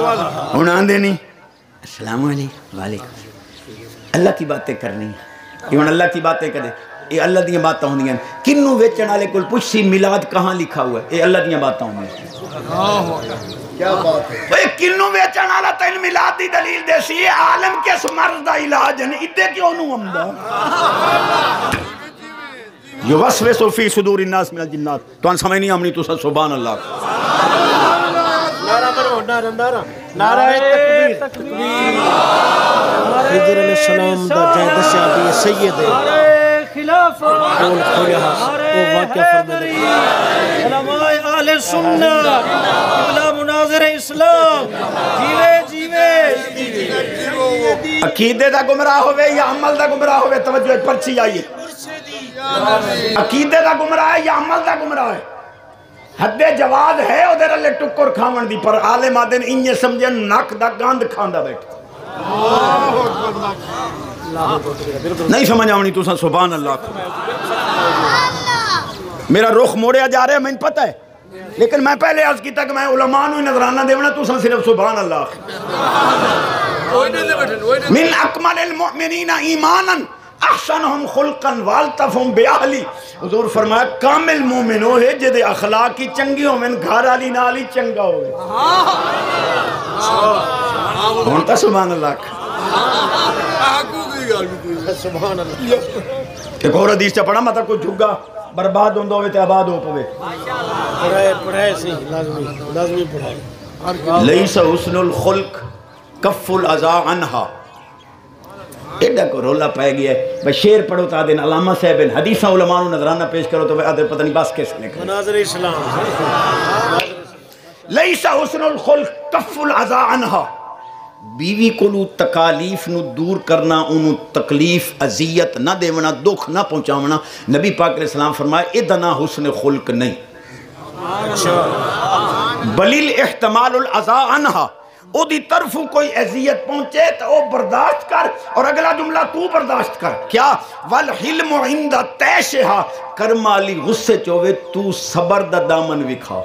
ہوں آندے نہیں السلام علیکم وعلیکم اللہ کی باتیں کرنی یہ ہوں اللہ کی باتیں کرے یہ اللہ دیاں باتیں ہوندیاں کنوں ویچن والے کول پوچھی میلاد کہاں لکھا ہوا ہے یہ اللہ دیاں باتیں ہوندیاں کیا بات ہے وہ کنوں ویچن والا تین میلاد دی دلیل دے سی یہ عالم کس مرض دا علاج ہے ادھے کیوں نوں ہمدا یوسوس فی صدور الناس من الجنات تو ان سمجھ نہیں آمنی تو سبحان اللہ نعرہ مرو نعرہ نعرہ تکبیر خضر علیہ السلام دا جائے دسیا بھی سید ہے خلاف قول کھولیا وہ واقعہ فرمائے علماء اہل سنت قبلہ مناظر اسلام جیوے عقیدے دا گمراہ ہوئے یا عمل دا گمراہ ہوئے توجہ پرچی آئیے عقیدے دا گمراہ ہے یا عمل دا گمراہ ہے حد جواز ہے ادھر اللہ ٹکر کھاون دی پر عالم آدن انہیں سمجھے نک دا گاند کھاندا بیٹھا نہیں سمجھ آونی تو سبحان اللہ میرا رخ موڑیا جا رہا ہے مجھے پتہ ہے لیکن میں پہلے عرض کی تک میں علماء نو نظرانہ دیونا تو صرف سبحان اللہ من اکمل المؤمنین ایمانا احسنہم خلقا والتفہم بیاہلی حضور فرمایا کامل مومن ہو ہے جدے اخلاقی چنگی ہو من گھر علی نالی چنگا ہوئے ہونتا سبحان اللہ سبحان اللہ ایک اور حدیث چا پڑھا مطلب کوئی جھگا برباد ہوندہ ہوئے تے آباد ہو پوے پڑھائے سی لازمی پڑھائے لیس حسن الخلق کف العزا عنہا ایڈا کو رولا پائے گیا ہے بھئی شیر پڑھو تا دن علامہ صاحب حدیثہ علماء نظرانہ پیش کرو تو آدھر پتہ نہیں باس کیسے نکلے مناظر اسلام لیس حسن الخلق کف العزا عنہا بیوی کو لو تکالیف نو دور کرنا انو تکلیف عذیت نہ دیونا دکھ نہ پہنچاونا نبی پاک علیہ السلام فرمائے ادنا حسن خلق نہیں بلیل احتمال العزا عنہا او دی طرف کوئی عذیت پہنچے تو او برداشت کر اور اگلا جملہ تو برداشت کر کیا والحلم عند تیشہا کرمالی غصے چوے تو صبر دا دامن وکھا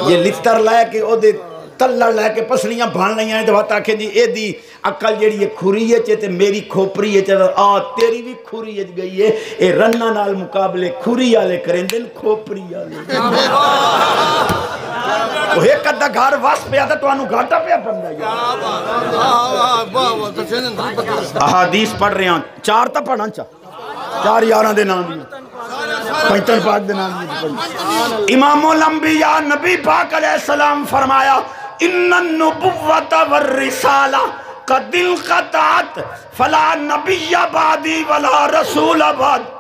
یہ لتر لائے کہ او دے تلڑ لے کے پسلیاں بھان لئیاں ہیں تو بات آکھیں جی اے دی عقل جیڑی یہ کھوری ہے چاہتے میری کھوپری ہے چاہتے تیری بھی کھوری ہے گئی ہے اے رنہ نال مقابلے کھوری آلے کریں دن کھوپری آلے وہ ایک قدہ گھار واس پہ آتا تو انہوں گھاٹا پہ پڑھنا ہے احادیث پڑھ رہے ہیں چار تا پڑھنا چار یاران دے نام بھی پیتر پاک دے نام بھی امام الانبیاء نبی پاک علیہ السلام فرمایا ان النبوت والرسالہ قد انقطعت فلا نبی بعدی ولا رسول بعد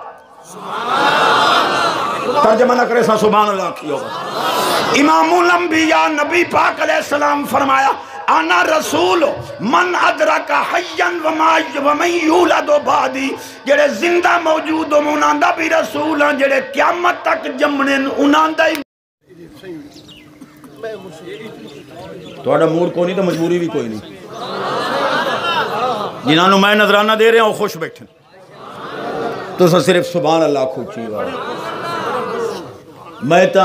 ترجمہ نہ کرے سا سبحان اللہ کی ہوگا امام الانبیاء نبی پاک علیہ السلام فرمایا انا رسول من ادرک حیاً ومن یولد بعدی جڑے زندہ موجود ہو انہاں بھی رسول ہیں جڑے قیامت تک جمنے انہاں دا ہی تھوڑا موڈ کوئی نہیں تو مجبوری بھی کوئی نہیں جنہوں میں نظرانہ دے رہے ہیں وہ خوش بیٹھیں تو صرف سبحان اللہ خوچی بات میں تا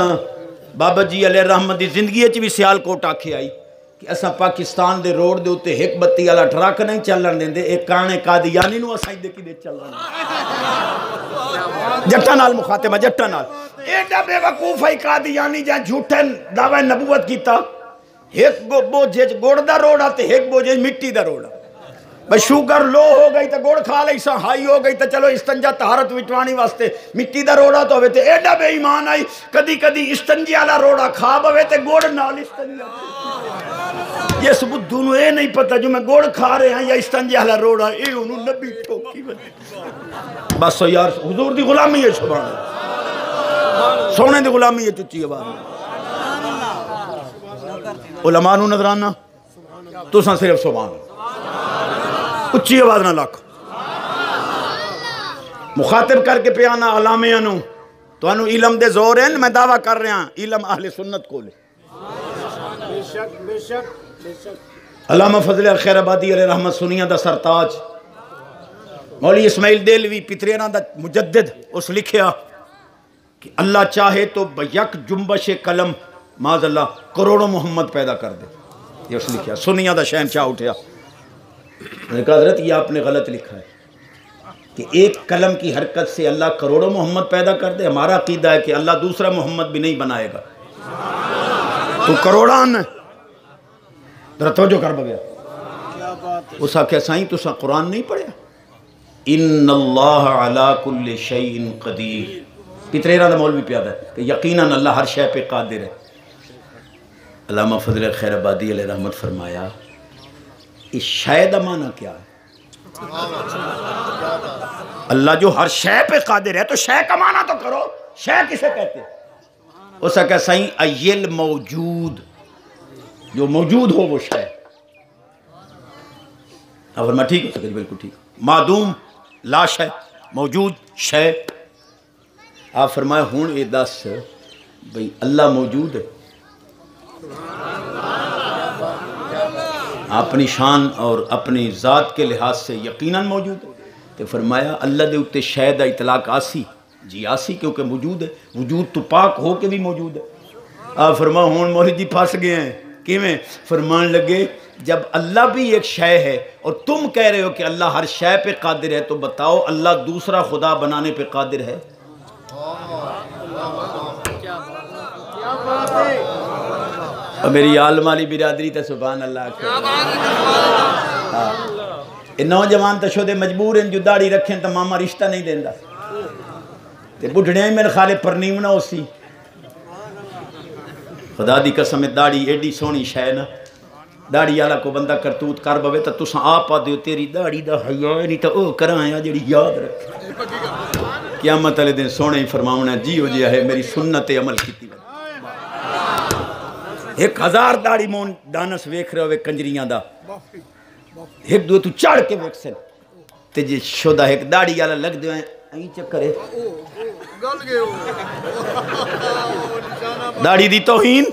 بابا جی علیہ رحمت دی زندگی چی بھی سیال کوٹ آکھے آئی کہ ایسا پاکستان دے روڈ دے ہوتے ایک بتی والا ٹرک نہیں چلن دیں دے ایک کانے قادیانی نو اسائی دے کی دے چلن جٹا نال مخاطبہ جٹا نال ایڈا بے وقوف ہے قادیانی جہاں جھوٹے دعوی نبوت کیتا ایک بوجھے گوڑ دا روڈ آتے ایک بوجھے مٹی دا روڈ بھئی شوگر لو ہو گئی تا گوڑ کھا لئی سا ہائی ہو گئی تا چلو استنجا طہارت وٹوانی واسطے مٹی دا روڑا تو ہوئے تے ایڈا بے ایمان آئی کدی کدی استنجی والا روڑا کھا ہوئے تے گوڑ نال استنجا یہ ثبوت دونوں اے نہیں پتا جو میں گوڑ کھا رہے ہیں یا استنجی والا روڑا اے انہوں نبی ٹھوکی بنے بس یار حضور دی غلامی ہے سبحان اللہ سونے دی غلامی ہے چچی بات علماء نو نظرانہ تو سن صرف سبحان اللہ اچھی آواز نہ لاکھ مخاطب کر کے پیانا علامیاں نو تو انہوں علم دے زور ہیں میں دعویٰ کر رہے ہیں علم اہل سنت کو لے علامہ فضل خیر آبادی علیہ رحمت سنیہ دا سرتاج مولی اسماعیل دیلوی پترینا دا مجدد اس لکھیا کہ اللہ چاہے تو بیک جنبش قلم معاذ اللہ کروڑوں محمد پیدا کر دے. یہ اس لکھا سنیاں دا شہنشاہ اٹھیا. میں نے کہا حضرت یہ آپ نے غلط لکھا ہے کہ ایک قلم کی حرکت سے اللہ کروڑوں محمد پیدا کر دے. ہمارا عقیدہ ہے کہ اللہ دوسرا محمد بھی نہیں بنائے گا. تو کروڑان ذرا توجہ کر بگیا. اس آخیا سائیں تساں قرآن نہیں پڑھیا؟ ان اللہ علی کل شیء قدیر. پتریرا دا مولوی پیادا ہے کہ یقیناً اللہ ہر شے پہ قادر ہے. علامہ فضل خیر آبادی علیہ رحمت فرمایا اس شے دا معنی کیا ہے؟ اللہ جو ہر شے پہ قادر ہے تو شے کا معنی تو کرو. شے کسے کہتے ہیں؟ اس کا سائیں ایل موجود، جو موجود ہو وہ شے. اب فرمایا ٹھیک ہو سکے بالکل ٹھیک. معدوم لا شے، موجود شے. آپ فرمایا ہون یہ دس بھئی اللہ موجود ہے؟ اپنی شان اور اپنی ذات کے لحاظ سے یقیناً موجود ہے. تو فرمایا اللہ دے اتے شے دا اطلاق آسی؟ جی آسی، کیونکہ موجود ہے. وجود تو پاک ہو کے بھی موجود ہے. آپ فرمایا ہون مولوی جی پھنس گئے ہیں. کیویں؟ فرمان لگے جب اللہ بھی ایک شے ہے اور تم کہہ رہے ہو کہ اللہ ہر شے پہ قادر ہے تو بتاؤ اللہ دوسرا خدا بنانے پہ قادر ہے؟ اور میری عالم والی برادری تا سبحان اللہ. نوجوان تا شدے مجبور ہیں جو داڑھی رکھیں تا ماما رشتہ نہیں دیندہ. تے بڑھڑے ہیں میرے خالے پرنیم نہ ہو سی. خدا دی قسم داڑھی ایڈی سونی شے نا. داڑھی والا کو بندہ کرتوت کر بوے تا تساں آپ آدھے ہو تیری داڑھی دا حیا نہیں تا او کرائیں جڑی یاد رکھے. قیامت والے دن سونے ہی فرماونا جی ہو جیا ہے میری سنت عمل کیتی. 1000 داڑھی مون دانس ویکھ رہے ہوئے کنجریاں دا ایک دو تو چڑھ کے ویکھ سن تے جی شدہ ایک داڑھی والا لگ دے این چکرے داڑھی دی توہین.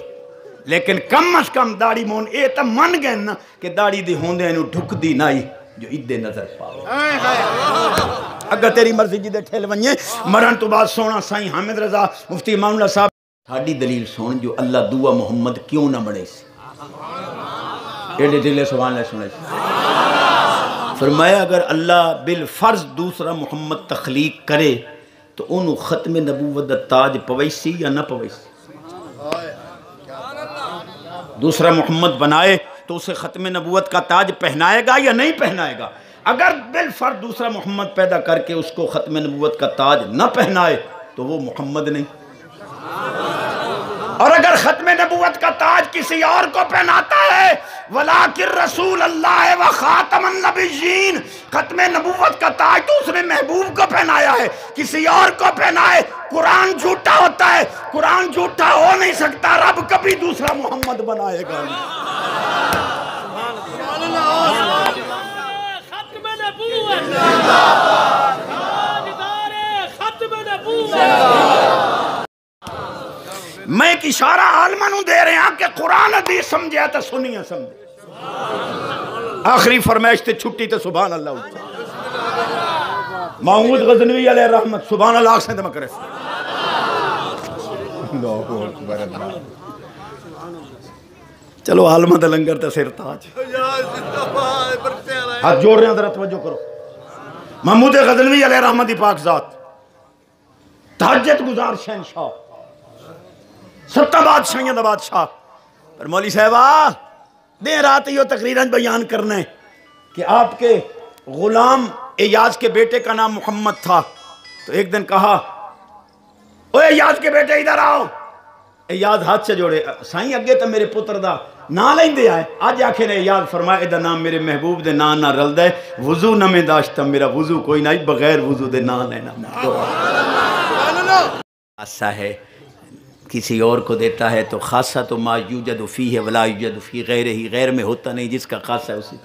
لیکن کم از کم داڑھی مون اے تا من گئے نا کہ داڑھی دی ہوندے انہوں ڈھک دی نائی جو ادھے نظر پاؤ. اگر تیری مرضی جی دے ٹھیل ونجے مرن تو بعد سونا سائیں حامد رضا مفتی امام اللہ صاحب ساڑھی دلیل سون جو اللہ دعا محمد کیوں نہ بڑھے سی. ایڈے دلے سبحان اللہ سنے سی. فرمایا اگر اللہ بالفرض دوسرا محمد تخلیق کرے تو انہوں ختم نبوت تاج پویسی یا نہ پویسی؟ دوسرا محمد بنائے تو اسے ختم نبوت کا تاج پہنائے گا یا نہیں پہنائے گا؟ اگر بالفرض دوسرا محمد پیدا کر کے اس کو ختم نبوت کا تاج نہ پہنائے تو وہ محمد نہیں. اور اگر ختم نبوت کا تاج کسی اور کو پہناتا ہے وَلَٰكِن رسول اللہ و خاتم النبیین، ختم نبوت کا تاج تو اس نے محبوب کو پہنایا ہے، کسی اور کو پہنائے قرآن جھوٹا ہوتا ہے. قرآن جھوٹا ہو نہیں سکتا، رب کبھی دوسرا محمد بنائے گا. ختم نبوت میں ایک اشارہ عالمانوں دے رہے ہیں کہ قرآن حدیث سمجھے تو سنیاں سمجھے. آخری فرمائش تے چھٹی تے سبحان اللہ ہوتا. محمود غزنوی علیہ رحمت سبحان اللہ سے دم کرے. چلو عالمہ دا لنگر تے سر تاج. ہاتھ جوڑ رہے ہیں ذرا توجہ کرو. محمود غزنوی علیہ رحمت دی پاک ذات تہجد گزار شہنشاہ، 7 بادشاہیاں دا بادشاہ. پر مولی صاحبہ دیں رات یہ تقریراً بیان کرنے کہ آپ کے غلام ایاز کے بیٹے کا نام محمد تھا. تو ایک دن کہا اوہ ایاز کے بیٹے ادھر آؤ. ایاز ہاتھ سے جوڑے سائیں اگے تو میرے پتر دا نا لیں دے آئے. آج آکھے نے ایاز فرمائے ادھا نام میرے محبوب دے نا نہ رل دے. وضو نہ میں داشتا میرا وضو کوئی نہیں بغیر وضو دے نا لینا. ایسا ہے کسی اور کو دیتا ہے تو خاصہ تو ما یوجد فیہ ولا یوجد فی غیر ہی، غیر میں ہوتا نہیں جس کا خاصہ ہے اسی.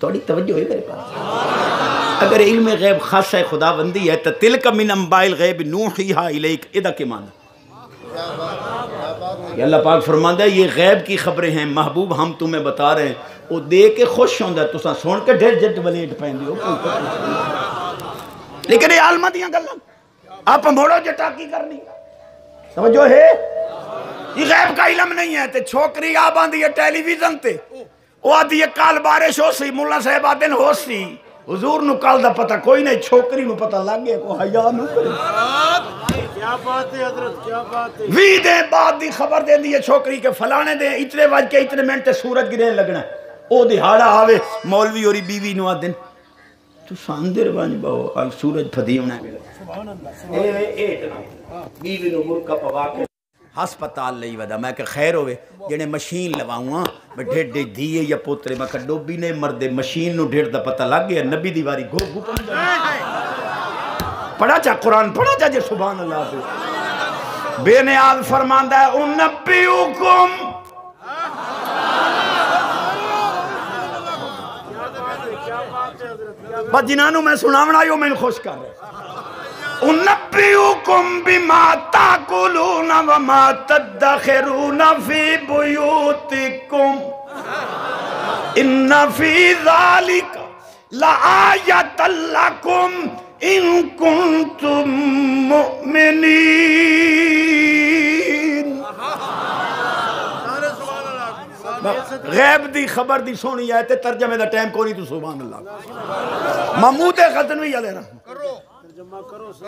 تھوڑی توجہ ہے میرے پاس. اگر علم غیب خاصہ خدا بندی ہے تو تلک من انباء الغیب نوحیہا الیک، ادھا کے معنی یہ اللہ پاک فرماندہ ہے یہ غیب کی خبریں ہیں محبوب ہم تمہیں بتا رہے ہیں. وہ دے کے خوش ہوندہ ہے تو سن کے ڈھیر جٹ ولیٹ پہن دیو. لیکن یہ عالمہ دیاں گلہ آپ موڑو جٹا کی کرنی توجہ ہے. یہ غیب کا علم نہیں ہے تے چھوکری آ باندھی ہے ٹیلی ویژن تے وہ آدھی ہے کال بارش ہو سی مولا صاحب آدھن ہو سی حضور نو کال دا پتہ کوئی نہیں چھوکری نو پتہ لگ گیا کو حیا نو کرے کیا بات ہے حضرت کیا بات ہے 20 دن بعد دی خبر دے دی ہے چھوکری کے فلانے دے اتنے وج کے اتنے منٹ سورج گرنے لگنا او دہاڑا آوے مولوی اوری بیوی نو آدن تو ساندر بن باو سورج پھدی ہونا سبحان اللہ اے بیوی نو مرکا پوا کے ہسپتال لئی ودا میں کہ خیر ہوئے جنہیں مشین لواؤں میں ڈھڑ ڈھڑ دیئے یا پوترے میں کہ ڈوبی نے مردے مشین نو ڈھڑ دا پتہ لگ گیا نبی دیواری گھو گھو پڑھا چاہ قرآن پڑھا چاہ جے سبحان اللہ پہ بے نیاز فرماندہ ہے انبیوکم بس جنانوں میں سناونا یوں میں خوش کر رہے انبیوکم بما تاکلون وما تدخرون فی بیوتکم ان فی ذالک لآیت لکم ان کنتم مؤمنین غیب دی خبر دی سونی ہے تے ترجمے دا ٹائم کو نہیں تو سبحان اللہ محمود غزنوی علیہ رحمہ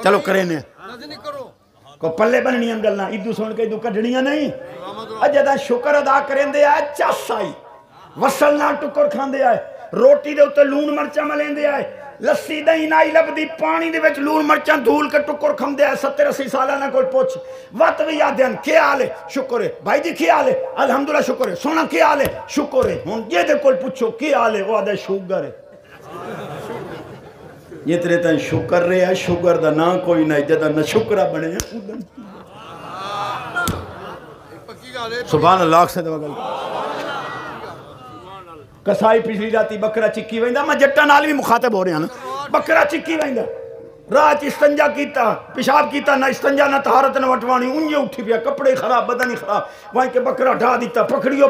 چلو کریں نے کو پلے بننیاں گلنا ادو سن کے ادو کڈنیاں نہیں اجدہ شکر ادا کریں دے آئے چس آئی وصل نہ ٹکر کھان دے آئے روٹی دے اتے لون مرچہ ملیں دے آئے لسی دہی نائی لب دی پانی دے وچ لون مرچاں دھول کے ٹکر کھم دے آئے 70-80 سالہ نہ کوئی پوچھ وقت بھی یاد دین کیا آلے شکر ہے بھائی جی کیا آلے الحمدللہ شکر ہے سونا کیا آلے شکر ہے ہون یہ دے کوئی پوچھو کیا آلے وہ آدھے شوگر ہے یہ ترے تن شکر رہے ہے شکر دا نا کوئی نہ جدہ نہ شکرہ بنے ہیں سبحان اللہ سے دو گل کسائی پچھلی جاتی بکرہ چکی ویندہ میں جٹا نال بھی مخاطب ہو رہے ہیں نا بکرہ چکی ویندہ رات استنجا کیتا پیشاب کیتا نہ استنجا نہ طہارت نہ وٹوانی انجے اٹھی پیا کپڑے خراب بدن خراب وہیں کے بکرہ ڈھا دیتا پکڑیو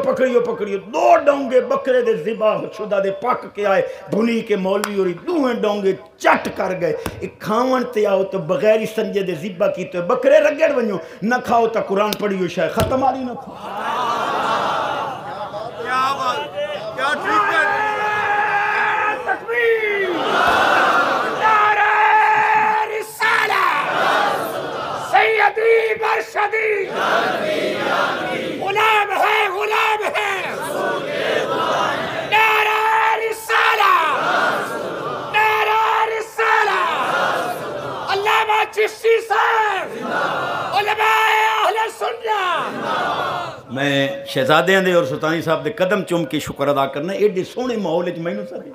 2 ڈونگے بکرے دے ذبح شدہ دے پک کے آئے بھنی کے مولوی اور 2 ڈونگے چٹ کر گئے ایک کھاون تے آؤ تو بغیر استنجے دے ذبح کیتے بکرے رگڑ ونیو نہ کھاؤ تا قرآن پڑھیو شاید ختم آلی نہ کھاؤ کیا ٹھیک ہے مرشدی غلام ہے نعرہ رسالہ علامہ چشتی صاحب علماء اہل سنت میں شہزادے دے اور سلطانی صاحب دے قدم چوم کے شکر ادا کرنا ایڈے سونے ماحول وچ مینوں سدے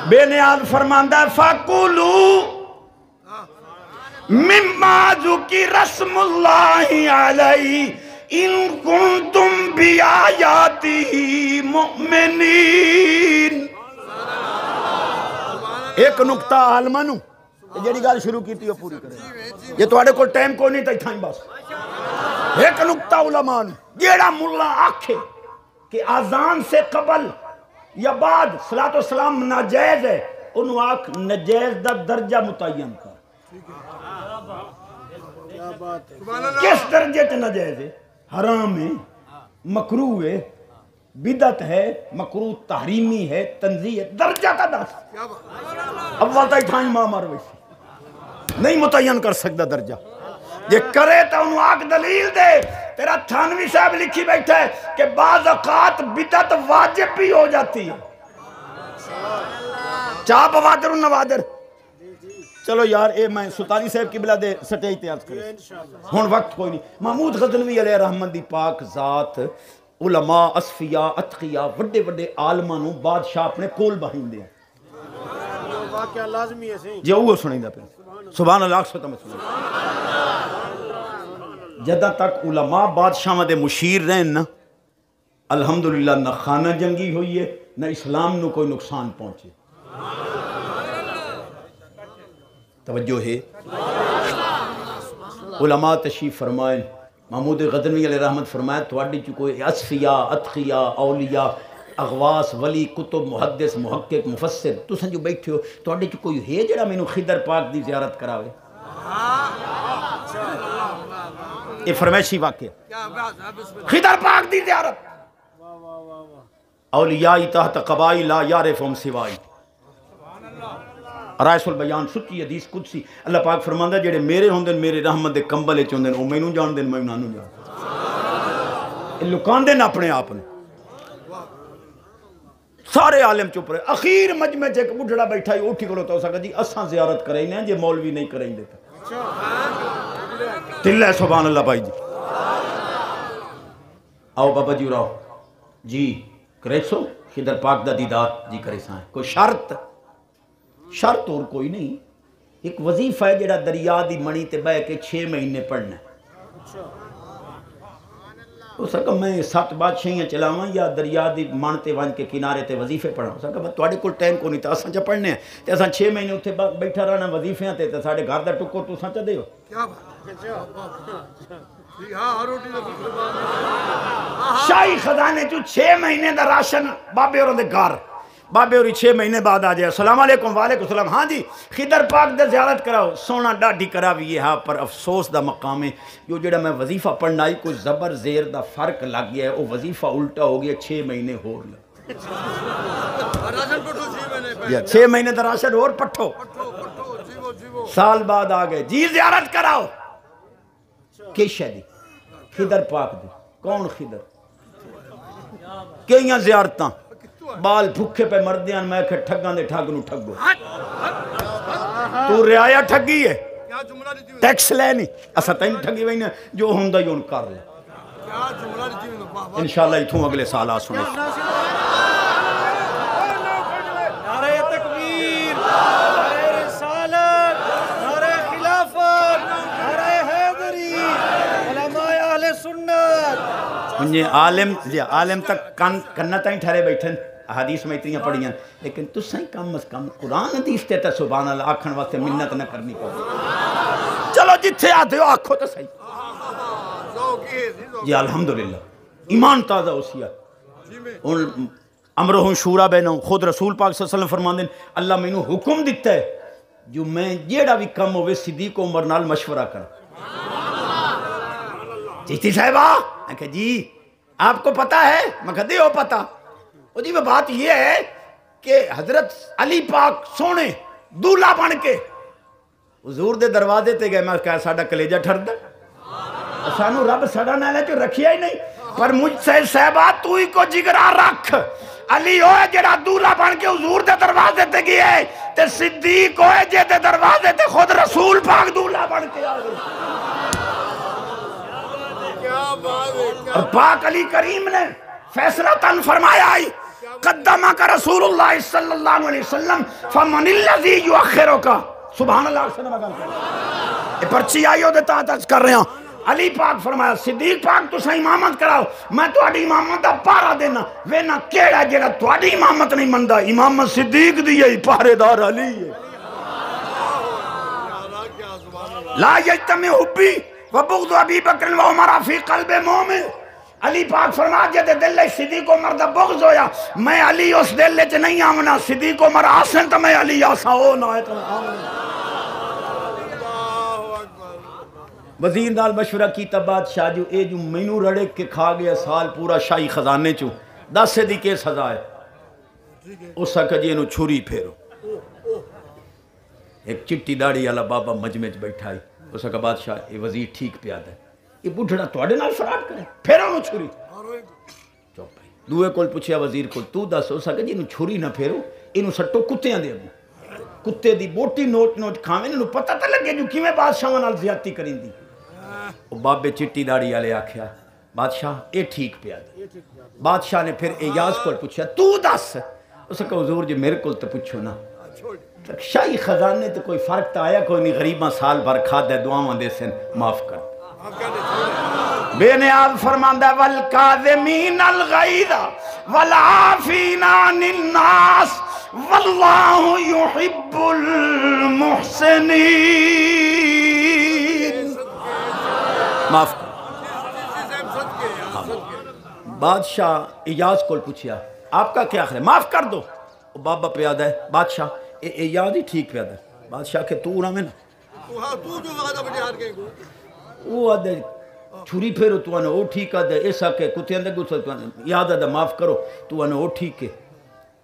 بے نیاز فرماندا فاکولو مما ذکر رسم اللہ علیہ ان کنتم بیآیاتہ مؤمنین ایک نکتہ عالمانو جیڑی گال شروع کی تھی وہ پوری کریں یہ تو آڑے کو ٹائم کو نہیں تھا بس ایک نکتہ علماء جیڑا ملا آکھے کہ آزان سے قبل یا بعد صلاۃ و سلام ناجائز ہے انہوں آکھ نجائز دا درجہ متعین کر کس درجے تے ناجائز ہے حرام ہے مکروہ ہے بدعت ہے مکروہ تحریمی ہے تنزیہ ہے درجہ کا دس اول تا ٹھائیں ماں مار ویسی نہیں متعین کر سکتا درجہ یہ کرے تو انہوں آگ دلیل دے تیرا تھانوی صاحب لکھی بیٹھا ہے کہ بعض اوقات بدعت واجب بھی ہو جاتی ہے چاہ بوادر نوادر چلو یار اے میں سلطانی صاحب کی بلا دے سٹے اتیاز کرے ہون وقت کوئی نہیں محمود غزنوی علیہ رحمت دی پاک ذات علماء اصفیاء اتقیاء وڈے وڈے عالمانوں بادشاہ اپنے کول بہین دے واقعہ لازمی ہے صحیح جے وہ سنیں دا پھر سبحان اللہ سے تمہیں سنیں جدہ تک علماء بادشاہ دے مشیر رہن نا الحمدللہ نہ خانہ جنگی ہوئی ہے نہ اسلام نو کوئی نقصان پہنچے توجہ ہے علماء تشریف فرمائیں محمود غزنوی علیہ رحمت فرمائیں تواڈی چ کوئی اصفیاء اتقیاء اولیاء اغواس ولی کتب محدث محقق مفسر تساں جو بیٹھے ہو تواڈے چ کوئی ہے جڑا مینوں خضر پاک دی زیارت کراوے یہ فرمائشی واقعہ خضر پاک دی زیارت اولیاء تحت قبائی لا یعرفہم سوائی رائس البیان سچی حدیث قدسی اللہ پاک فرماندا جڑے میرے ہوندے میرے رحمت دے کمبل وچ ہوندے او مینوں جان دے میں انہاں نوں جان لکاندے نہ اپنے آپ نے سارے عالم چپ رہے اخیر مجمع چ ایک بڈھڑا بیٹھا ہی اٹھی کھلوتا ہو سکتا جی اساں زیارت کریں نا جے مولوی نہیں کریں دے دل ہے سبحان اللہ بھائی جی آؤ بابا جی راؤ جی کرے سو خضر پاک دا دیدار جی کرے سائیں کوئی شرط اور کوئی نہیں ایک وظیفہ ہے جڑا دریا دی منی تے بہ کے 6 مہینے پڑھنا ہے ہو سکا میں 7 بادشاہیاں چلاواں یا دریا دی من تے ون کے کنارے تے وظیفے پڑھاں ہو سکا تواڈے کول ٹائم کو نہیں تے اساں چ پڑھنے ہیں تے اساں 6 مہینے اوتھے بیٹھا رہنا وظیفیاں تے ساڈے گھر دا ٹکر تساں چ دیو کیا شاہی خزانے چ 6 مہینے دا راشن بابے ہوراں دے گھر بابے ہوری 6 مہینے بعد آ جائے السلام علیکم وعلیکم السلام ہاں جی خضر پاک دے زیارت کراؤ سونا ڈاڈی کراوی ہے ہاں پر افسوس دا مقام ہے جو جڑا میں وظیفہ پڑھنا ہی کوئی زبر زیر دا فرق لگ گیا ہے وہ وظیفہ الٹا ہو گیا 6 مہینے ہور لگ 6 مہینے دا راشن اور پٹھو سال بعد آ گئے جی زیارت کراؤ کیش ہے دی خضر پاک دی کون خضر کئیاں زیارتاں بال بھوکے پہ مردیاں میں کہ ٹھگاں دے ٹھگ نو ٹھگو تو رعایا ٹھگی ہے ٹیکس لے نہیں اسا تین ٹھگی وئی نے جو ہوندا ہی ان کر لے انشاءاللہ اتھوں اگلے سال آ سنے نعرہ تکبیر نعرہ رسالت نعرہ خلافت نعرہ حیدری علماء اہل سنت انہیں عالم تک کنتا ہی ٹھہرے بیٹھن حدیث میں اتنی پڑھیاں لیکن تو سہی کم از کم قرآن حدیث تے تا سبحان اللہ آکھن واسطے منت نہ کرنی پڑی چلو جتھے آتے ہو آکھو تو صحیح جی الحمدللہ ایمان تازہ اسی ہے امرہم شورا بینہم خود رسول پاک صلی اللہ علیہ وسلم فرمان دیں اللہ میں انہوں حکم دیتا ہے جو میں جیڑا بھی کم ہوئے صدیق عمر نال مشورہ کر چشتی صاحبہ میں کہا جی آپ کو پتا ہے میں کہا دے ہو پتا وہ جی وہ بات یہ ہے کہ حضرت علی پاک سونے دولہ بن کے حضور دے دروازے تے گئے میں کہا ساڑھا کلیجہ ٹھر دا سانو رب سڑا نہ لے جو رکھیا ہی نہیں پر مجھ سے صحبہ تو ہی کو جگرہ رکھ علی ہوئے جڑا دولہ بن کے حضور دے دروازے تے گئے تے صدیق ہوئے جے دے دروازے تے خود رسول پاک دولہ بن کے آگئے اور پاک علی کریم نے فیصلہ تن فرمایا ہی قدمہ کا رسول اللہ صلی اللہ علیہ وسلم فمن اللذی یؤخرو کا سبحان اللہ صلی اللہ علیہ وسلم یہ پرچی آئی ہو دیتا آتا کر رہے ہیں علی پاک فرمایا صدیق پاک تو سہی امامت کراؤ میں تو اڈی امامت دا پارا دینا وینا کیڑا جیڑا تو اڈی امامت نہیں مندہ امامت صدیق دیئے پارے دار علی ہے لا یجتمع حبی وبغض ابی بکر و عمر فی قلب مومن علی پاک فرما جے دل صدیق عمر دا بغض ہویا میں علی اس دل چ نہیں آمنا صدیق عمر آسن تو میں علی آسا ہو نہ ہے تو آمنا وزیر نال مشورہ کیتا بادشاہ جو اے جو مینو رڑے کے کھا گیا سال پورا شاہی خزانے چوں 10 سے دی کے سزا ہے اس کا جی انہوں چھری پھیرو ایک چٹی داڑی والا بابا مجمع بیٹھا ہے اس کا بادشاہ یہ وزیر ٹھیک پیادا ہے یہ بڑھڑا توڑے نال فراڈ کرے پھیرو انہوں چھری چوپ بھائی دوئے کول پوچھیا وزیر کو تو دس اس کا جی انہوں چھری نہ پھیرو انہوں سٹو کتیاں دے ابو کتے دی بوٹی نوٹ کھاویں انہوں پتہ تا لگے جو کیویں بادشاہ نال زیادتی کریں دی وہ بابے چٹی داڑی والے آکھیا بادشاہ اے ٹھیک پیادا بادشاہ نے پھر ایاز کو پوچھا تو دس اس کا حضور جی میرے کو تو پوچھو نا شاہی خزانے تو کوئی فرق تو آیا کوئی نہیں غریباں سال بھر کھا دے دعاواں دے سن معاف کر بے نیاز فرماندہ والکاظمین الغیظ والعافین عن الناس واللہ یحب المحسنین معاف کر بادشاہ ایاز کو پوچھیا آپ کا کیا خیال ہے معاف کر دو بابا پیادہ ہے بادشاہ ایاز ہی ٹھیک پیادہ ہے بادشاہ کہ تو نہ میں نا وہ آدھے چھری پھیرو تو انہیں او ٹھیک دے ایسا کہ کتے اندے گسل تو انہیں یاد ہے معاف کرو تو انہیں او ٹھیک ہے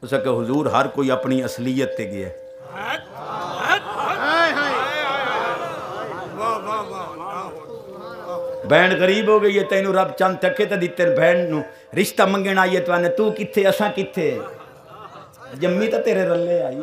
ایسا کہ حضور ہر کوئی اپنی اصلیت تے گیا ہے بہن غریب ہو گئی ہے تینوں رب چند ٹکے تے دیتے بہن نو رشتہ منگن آئی ہے تو انہیں تو کتھے اساں کتھے جمی تو تیرے رلے آئی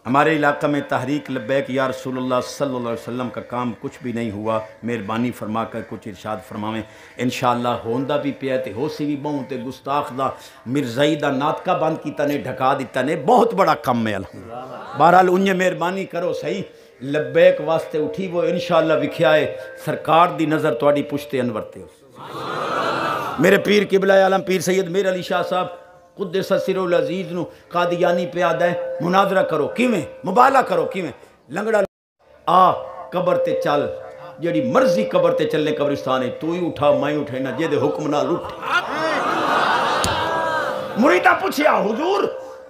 ہمارے علاقہ میں تحریک لبیک یا رسول اللہ صلی اللہ علیہ وسلم کا کام کچھ بھی نہیں ہوا مہربانی فرما کر کچھ ارشاد فرماویں انشاءاللہ ہوندہ بھی پیا تے ہو سی بھی بہوں تے گستاخ دا مرزائی دا ناطقہ بند کیتا نے ڈھکا دیتا نے بہت بڑا کم ہے الحمدللہ بہرحال انہیں مہربانی کرو صحیح لبیک واسطے اٹھی وہ انشاءاللہ وکھیائے سرکار دی نظر تواڈی پشتے انور تے میرے پیر قبلہ عالم پیر سید میر علی شاہ صاحب قدس سرہ العزیز نو قادیانی پہ آدھا ہے مناظرہ کرو کیویں مبالہ کرو کیویں لنگڑا آ قبر تے چل جیڑی مرضی قبر تے چلنے قبرستان ہے تو ہی اٹھا میں اٹھے نہ جے دے حکم نہ لٹ مریدہ پوچھیا حضور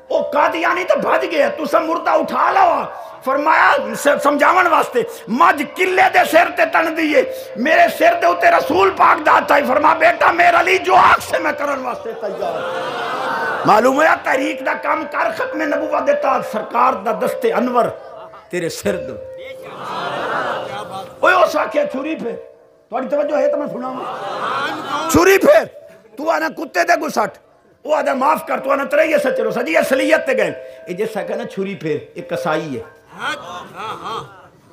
او قادیانی تو بھج گئے تو سب مردہ اٹھا لوا فرمایا سمجھاون واسطے مجھ قلعے دے سر تے تن دیئے میرے سر دے اتے رسول پاک داتا ہے فرما بیٹا میرا علی جو آگ سے میں کرن واسطے تیار معلوم ہے تحریک دا کام کر ختم نبوت دیتا سرکار دا دست انور تیرے سر دو اوہ او ساکھے چھوری پھر تھوڑی توجہ ہے تو میں سناؤں چھوری پھر تو آنا کتے دے گسٹ وہ آدھا معاف کر تو آنا ترہیے سے چلو سجی اصلیت تے گئے یہ جیسا کہنا چھوری پھر ایک کسائی ہے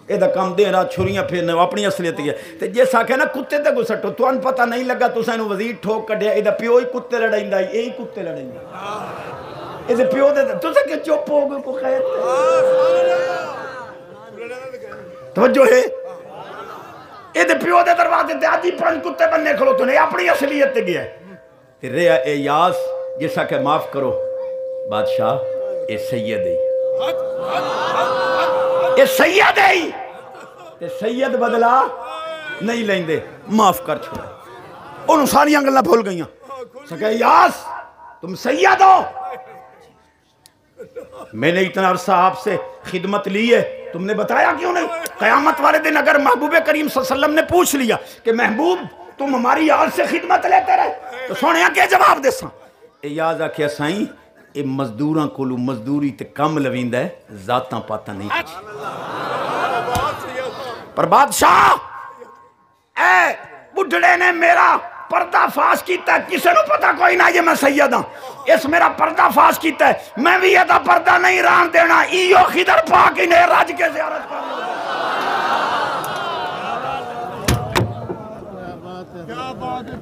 یہ دا کام دے رہا چھوریاں پھر اپنی اصلیت گیا تے جیسا کہنا کتے تے گسٹو تو ان پتہ نہیں لگا تو سینو وزیر ٹھوک کٹیا یہ دا پیو ہی کتے لڑائیں دا یہی کتے لڑائیں دا یہ دا پیو دے تو سے کہ چوپ ہو گئے کو خیر توجہ ہے یہ دا پیو دے دروازے تے آدھی پرنج کتے بننے کھلو تو نہیں اپنی اصلیت تے گیا تے ریا اے یاس جیسا کہ معاف کرو بادشاہ اے سید ہے اے سید ہے تے سید بدلا نہیں لیں دے معاف کر چھوڑا انہوں ساری انگلہ بھول گئیاں سکے یاس تم سید ہو میں نے اتنا عرصہ آپ سے خدمت لی ہے تم نے بتایا کیوں نہیں قیامت والے دن اگر محبوب کریم صلی اللہ علیہ وسلم نے پوچھ لیا کہ محبوب تم ہماری یاد سے خدمت لیتے رہے تو سونے کیا جواب دے ساں اے یاد آکھیا سائیں اے مزدوراں کولو مزدوری تے کم لویندہ ہے ذاتاں پاتا نہیں پر بادشاہ اے بڈھڑے نے میرا پردہ فاش کیتا ہے کسے نو پتا کوئی نہ یہ میں سید ہوں اس میرا پردہ فاش کیتا ہے میں بھی یہ دا پردہ نہیں ران دینا ایو خضر پاک انہیں راج کے زیارت کر لوں کیا بات ہے